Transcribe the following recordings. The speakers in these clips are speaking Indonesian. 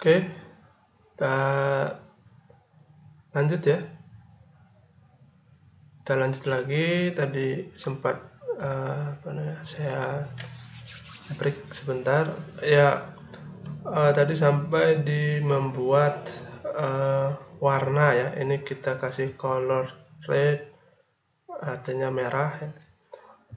Oke, kita lanjut ya. Kita lanjut lagi. Tadi sempat saya break sebentar. Ya, tadi sampai di membuat warna ya. Ini kita kasih color red, artinya merah ya.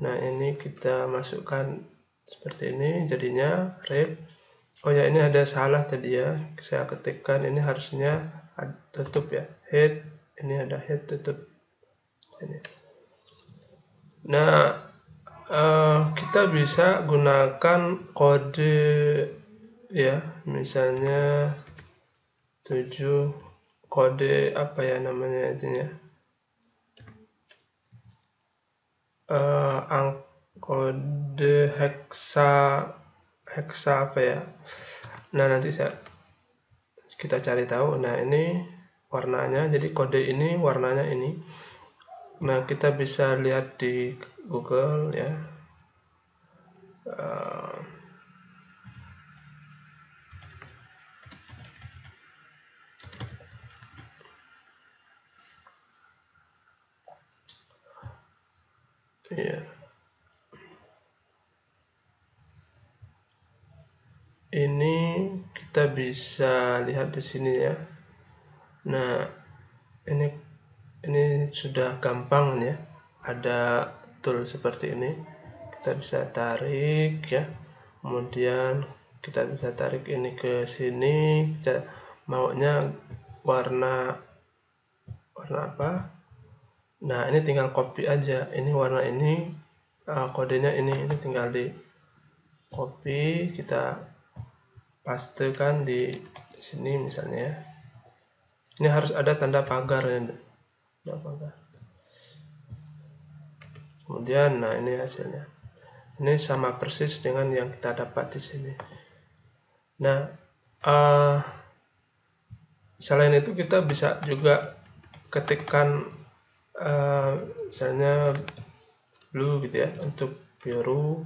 Nah, ini kita masukkan seperti ini, jadinya red. Oh ya, ini ada salah tadi ya. Saya ketikkan ini harusnya tutup ya. Head, ini ada head tutup. Ini. Nah, kita bisa gunakan kode ya, misalnya 7 kode apa ya namanya itu ya. Kode hexa apa ya. Nah, nanti kita cari tahu. Nah, ini warnanya, jadi kode ini warnanya ini. Nah, kita bisa lihat di Google ya. Ya. Ini kita bisa lihat di sini ya. Nah, ini sudah gampang ya. Ada tool seperti ini. Kita bisa tarik ya. Kemudian kita bisa tarik ini ke sini. Kita maunya warna apa? Nah, ini tinggal copy aja. Ini warna ini, kodenya ini tinggal di copy, kita pastekan di sini misalnya. Ini harus ada tanda pagar ya. Kemudian, nah ini hasilnya. Ini sama persis dengan yang kita dapat di sini. Nah, selain itu kita bisa juga ketikkan misalnya blue gitu ya, untuk biru.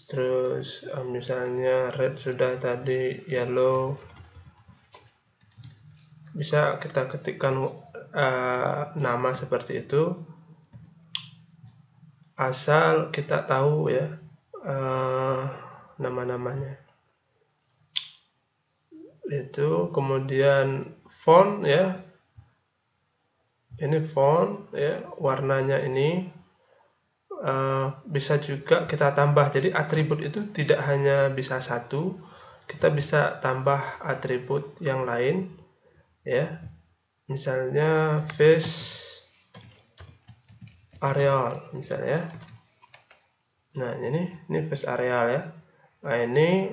Terus misalnya red sudah tadi, yellow. Bisa kita ketikkan nama seperti itu, asal kita tahu ya nama-namanya. Itu kemudian font ya. Ini font ya, warnanya ini bisa juga kita tambah. Jadi atribut itu tidak hanya bisa satu, kita bisa tambah atribut yang lain ya. Misalnya face Arial misalnya. Nah, ini face Arial ya. Nah, ini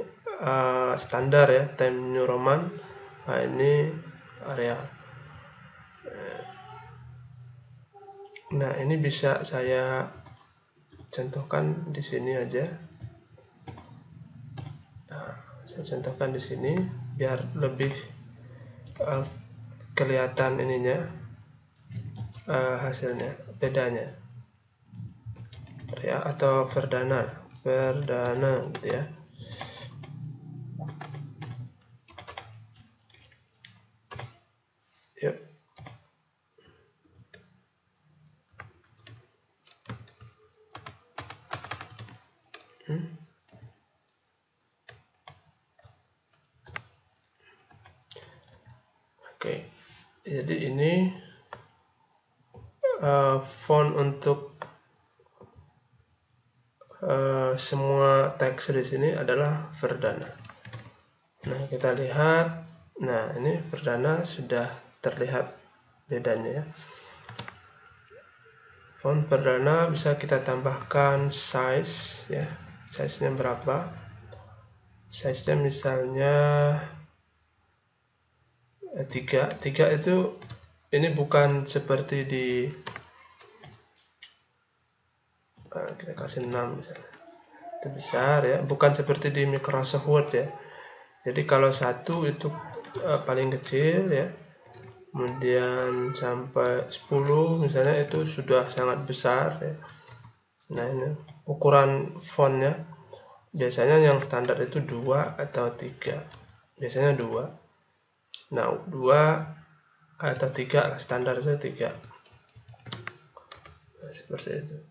standar ya, Times New Roman. Nah, ini Arial. Nah, ini bisa saya contohkan di sini aja. Nah, saya contohkan di sini biar lebih kelihatan ininya, hasilnya, bedanya ya, atau Verdana gitu ya. Yuk. Oke, jadi ini font untuk semua teks di sini adalah Verdana. Nah, kita lihat. Nah, ini Verdana sudah terlihat bedanya ya. Font Verdana bisa kita tambahkan size ya. Size-nya berapa? Size-nya misalnya 3 itu ini bukan seperti di kita kasih 6 misalnya. Itu besar ya, bukan seperti di Microsoft Word ya. Jadi kalau 1 itu paling kecil ya. Kemudian sampai 10 misalnya itu sudah sangat besar ya. Nah, ini ukuran fontnya biasanya yang standar itu 2 atau 3. biasanya 2. Nah, 2 atau 3 standarnya 3. Nah, seperti itu.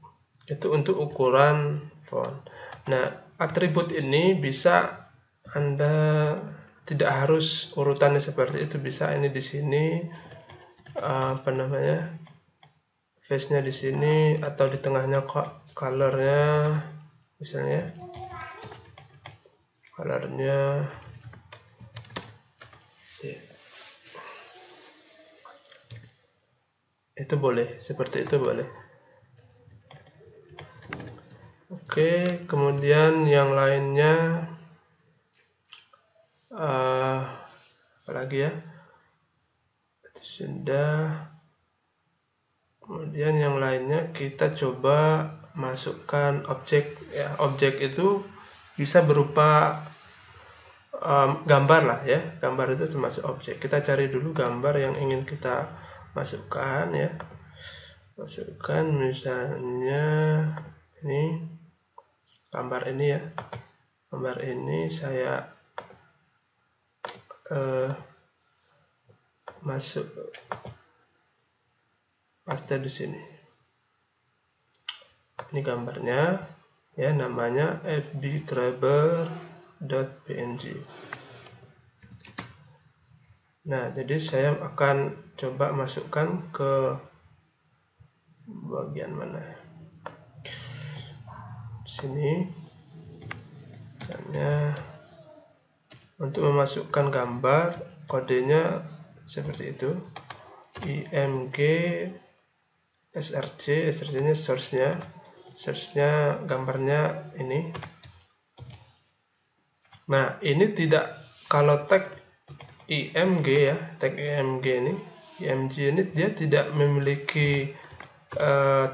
Itu untuk ukuran font. Nah, atribut ini bisa Anda tidak harus urutannya seperti itu, bisa ini di sini face-nya di sini, atau di tengahnya color-nya, misalnya color-nya itu boleh, seperti itu boleh. Oke, kemudian yang lainnya apalagi ya, itu sudah. Kemudian yang lainnya kita coba masukkan objek ya. Objek itu bisa berupa gambar lah ya. Gambar itu termasuk objek. Kita cari dulu gambar yang ingin kita masukkan ya. Masukkan misalnya ini gambar ini ya. Gambar ini saya masuk paste di sini. Ini gambarnya ya, namanya fbgrabber.png. Nah, jadi saya akan coba masukkan ke bagian mana? Di sini. Misalnya untuk memasukkan gambar, kodenya seperti itu. img src, src-nya source-nya gambarnya ini. Nah, ini tidak, kalau tag img ya, tag img ini dia tidak memiliki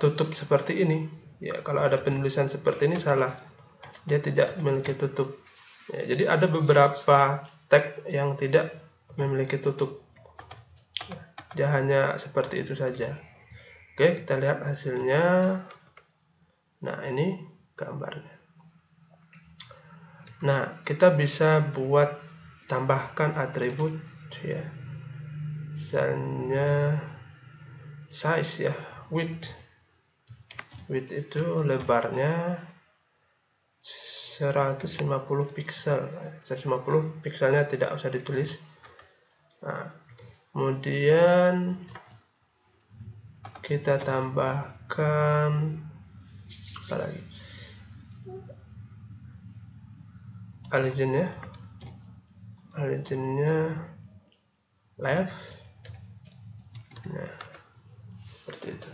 tutup seperti ini ya. Kalau ada penulisan seperti ini salah, dia tidak memiliki tutup ya. Jadi ada beberapa tag yang tidak memiliki tutup, dia hanya seperti itu saja. Oke, kita lihat hasilnya. Nah, ini gambarnya. Nah, kita bisa buat tambahkan atribut ya. Misalnya size ya, width itu lebarnya 150 pixel. 150 pixelnya tidak usah ditulis. Nah, kemudian kita tambahkan apa lagi? Alignnya left. Nah, seperti itu.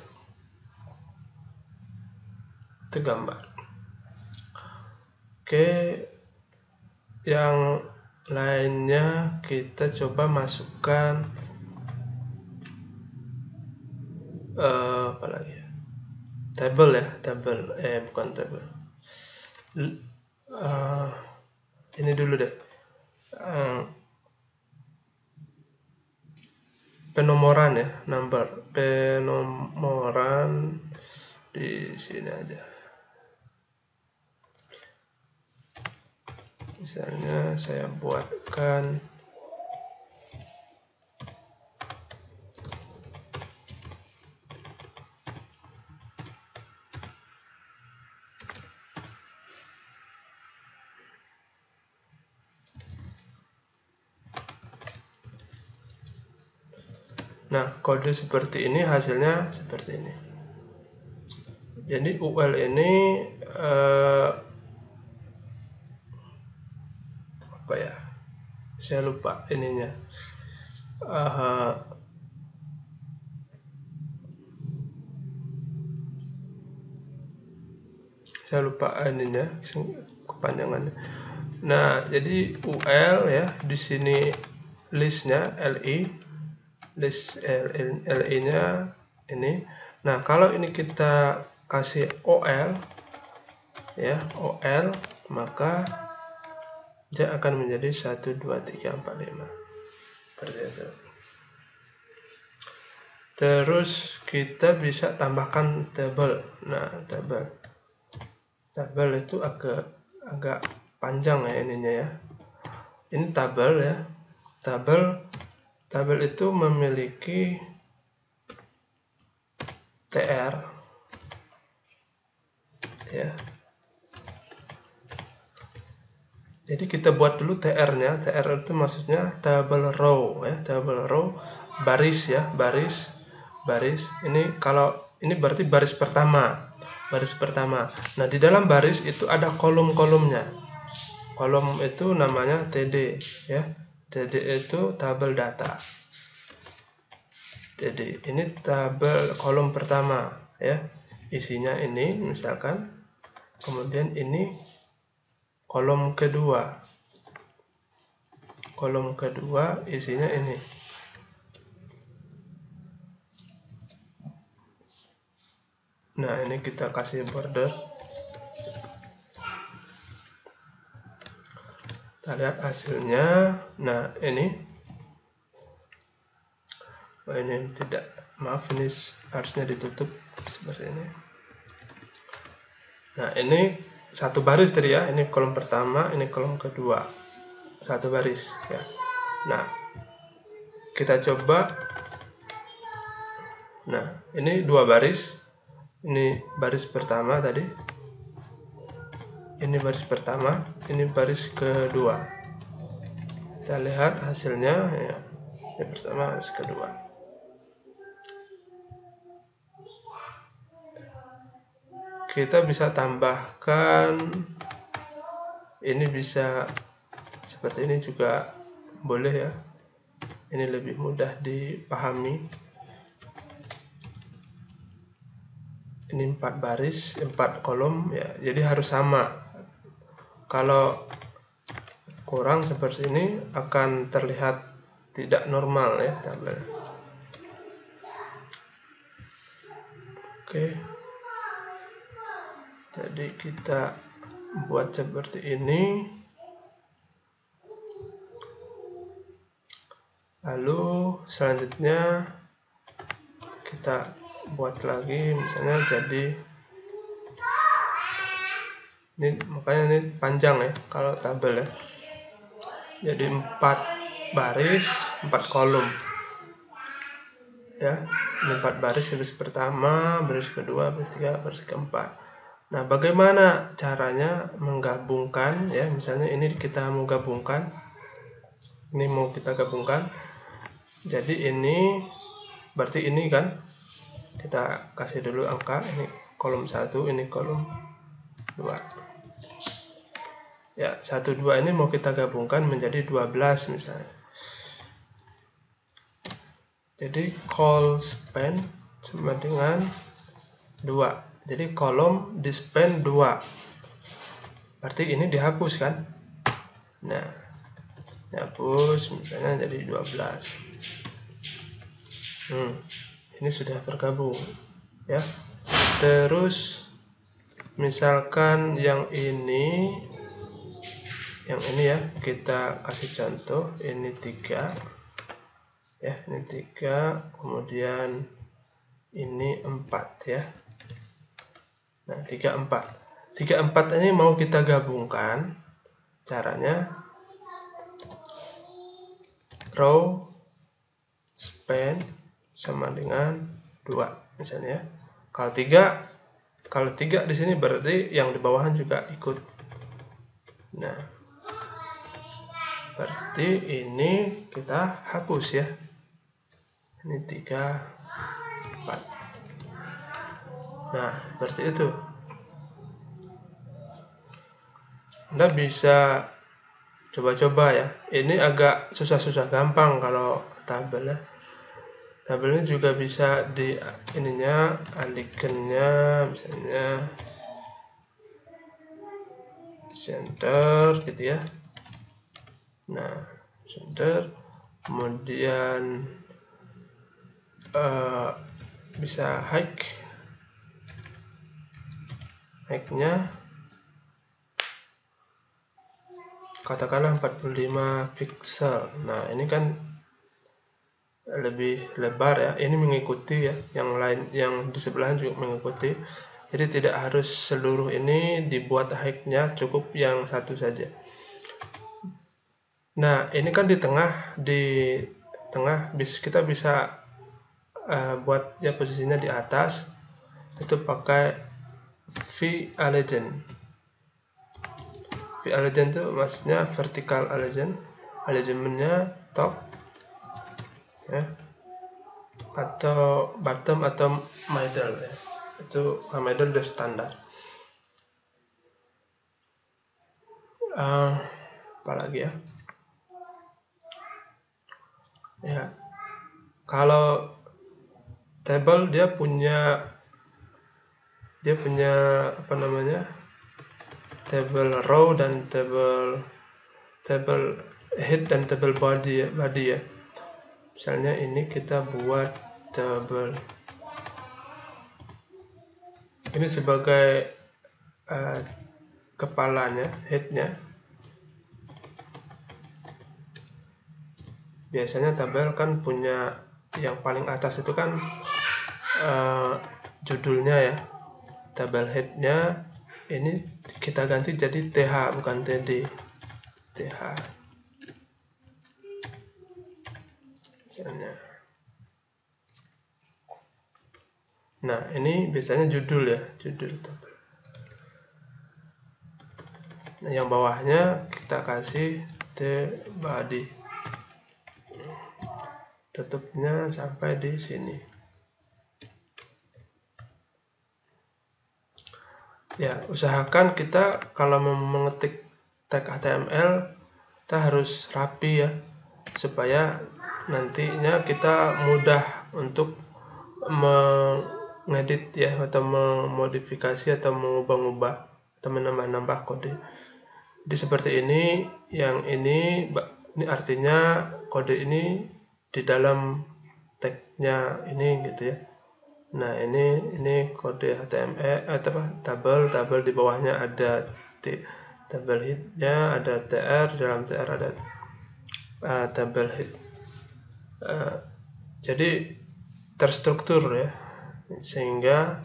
Itu gambar. Oke, yang lainnya kita coba masukkan apa lagi? Table ya, bukan table. Ini dulu deh. Penomoran ya, penomoran di sini aja. Misalnya saya buatkan nah, kode seperti ini, hasilnya seperti ini. Jadi UL ini apa ya? Saya lupa ininya. Saya lupa ininya, kepanjangannya. Nah, jadi UL ya, di sini listnya list LI-nya ini. Nah, kalau ini kita kasih OL ya, OL, maka dia akan menjadi 1 2 3 4 5 seperti itu. Terus kita bisa tambahkan tabel. Nah, tabel itu agak panjang ya ininya ya. ini tabel ya. Tabel itu memiliki TR ya. Jadi kita buat dulu TR-nya. TR itu maksudnya table row ya, table row, baris ya, baris. Ini kalau ini berarti baris pertama. Nah, di dalam baris itu ada kolom-kolomnya. Kolom itu namanya TD ya. TD itu tabel data. Jadi ini tabel kolom pertama ya. Isinya ini misalkan. Kemudian ini kolom kedua. Kolom kedua isinya ini. Nah, ini kita kasih border. Kita lihat hasilnya. Nah, ini tidak, maaf, ini harusnya ditutup seperti ini. Nah, ini satu baris tadi ya. Ini kolom pertama, ini kolom kedua. Satu baris ya. Nah, kita coba. Nah, ini dua baris. Ini baris pertama tadi. Ini baris pertama, ini baris kedua. Kita lihat hasilnya ya. Ini pertama, baris kedua. Kita bisa tambahkan, ini bisa seperti ini juga boleh ya. Ini lebih mudah dipahami. Ini 4 baris, 4 kolom ya. Jadi harus sama. Kalau kurang seperti ini akan terlihat tidak normal ya tabel. Oke. Jadi kita buat seperti ini. Lalu selanjutnya kita buat lagi, misalnya jadi ini, makanya ini panjang ya kalau tabel ya. Jadi 4 baris, 4 kolom ya. Ini 4 baris, baris pertama, baris kedua, baris ketiga, baris keempat. Nah, bagaimana caranya menggabungkan ya? Misalnya ini kita mau gabungkan, ini mau kita gabungkan. Jadi ini berarti ini kan kita kasih dulu angka, ini kolom 1, ini kolom 2 ya. 1, 2 ini mau kita gabungkan menjadi 12 misalnya. Jadi call span sama dengan 2. Jadi kolom di span 2. Berarti ini dihapus kan? Nah, dihapus misalnya jadi 12. Ini sudah bergabung ya. Terus misalkan yang ini ya, kita kasih contoh, ini 3 ya, ini 3, kemudian ini 4 ya. Nah, 3, 4 ini mau kita gabungkan. Caranya row span sama dengan 2 misalnya ya. Kalau 3 di sini berarti yang di bawahan juga ikut. Nah, berarti ini kita hapus ya. Ini 3, 4. Nah, seperti itu. Anda bisa coba-coba ya. Ini agak susah-susah gampang kalau tabel ya. Tabel ini juga bisa di ininya, icon-nya misalnya center gitu ya. Nah, center, kemudian bisa height-nya katakanlah 45 pixel. Nah, ini kan lebih lebar ya. Ini mengikuti ya, yang lain yang di sebelah juga mengikuti. Jadi tidak harus seluruh ini dibuat height-nya, cukup yang satu saja. Nah, ini kan di tengah kita bisa buat ya posisinya di atas, itu pakai v-allegiant. V-allegiant itu maksudnya vertical allegiant, alignmentnya top ya, atau bottom atau middle ya. Itu middle udah standar. Apalagi ya? Ya, kalau table dia punya apa namanya, table row dan table head dan table body ya. Misalnya ini kita buat table ini sebagai kepalanya, headnya. Biasanya tabel kan punya yang paling atas itu kan judulnya ya. Tabel headnya ini kita ganti jadi TH bukan TD. TH misalnya. Nah, ini biasanya judul ya, judul tabel. Nah, yang bawahnya kita kasih the body. Tutupnya sampai di sini. Ya, usahakan kita kalau mengetik tag HTML kita harus rapi ya, supaya nantinya kita mudah untuk mengedit ya, atau memodifikasi atau mengubah-ubah atau menambah-nambah kode. Jadi seperti ini, yang ini artinya kode ini di dalam tagnya ini gitu ya. Nah, ini kode HTML tabel di bawahnya ada tabel headnya, ada tr, dalam tr ada tabel head. Jadi terstruktur ya, sehingga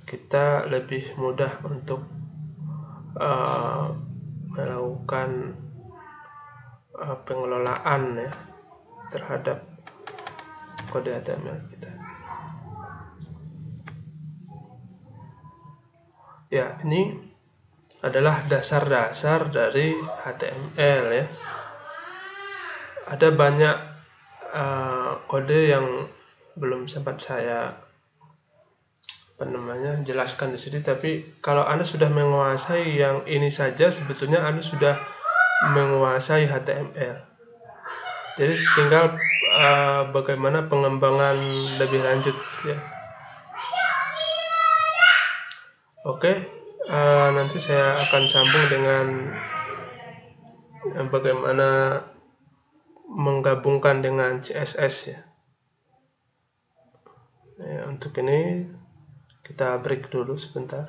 kita lebih mudah untuk melakukan pengelolaan ya terhadap kode HTML kita. Ya, ini adalah dasar-dasar dari HTML ya. Ada banyak kode yang belum sempat saya jelaskan di sini, tapi kalau Anda sudah menguasai yang ini saja, sebetulnya Anda sudah menguasai HTML. Jadi tinggal bagaimana pengembangan lebih lanjut ya. Oke, nanti saya akan sambung dengan bagaimana menggabungkan dengan CSS ya. Untuk ini kita break dulu sebentar.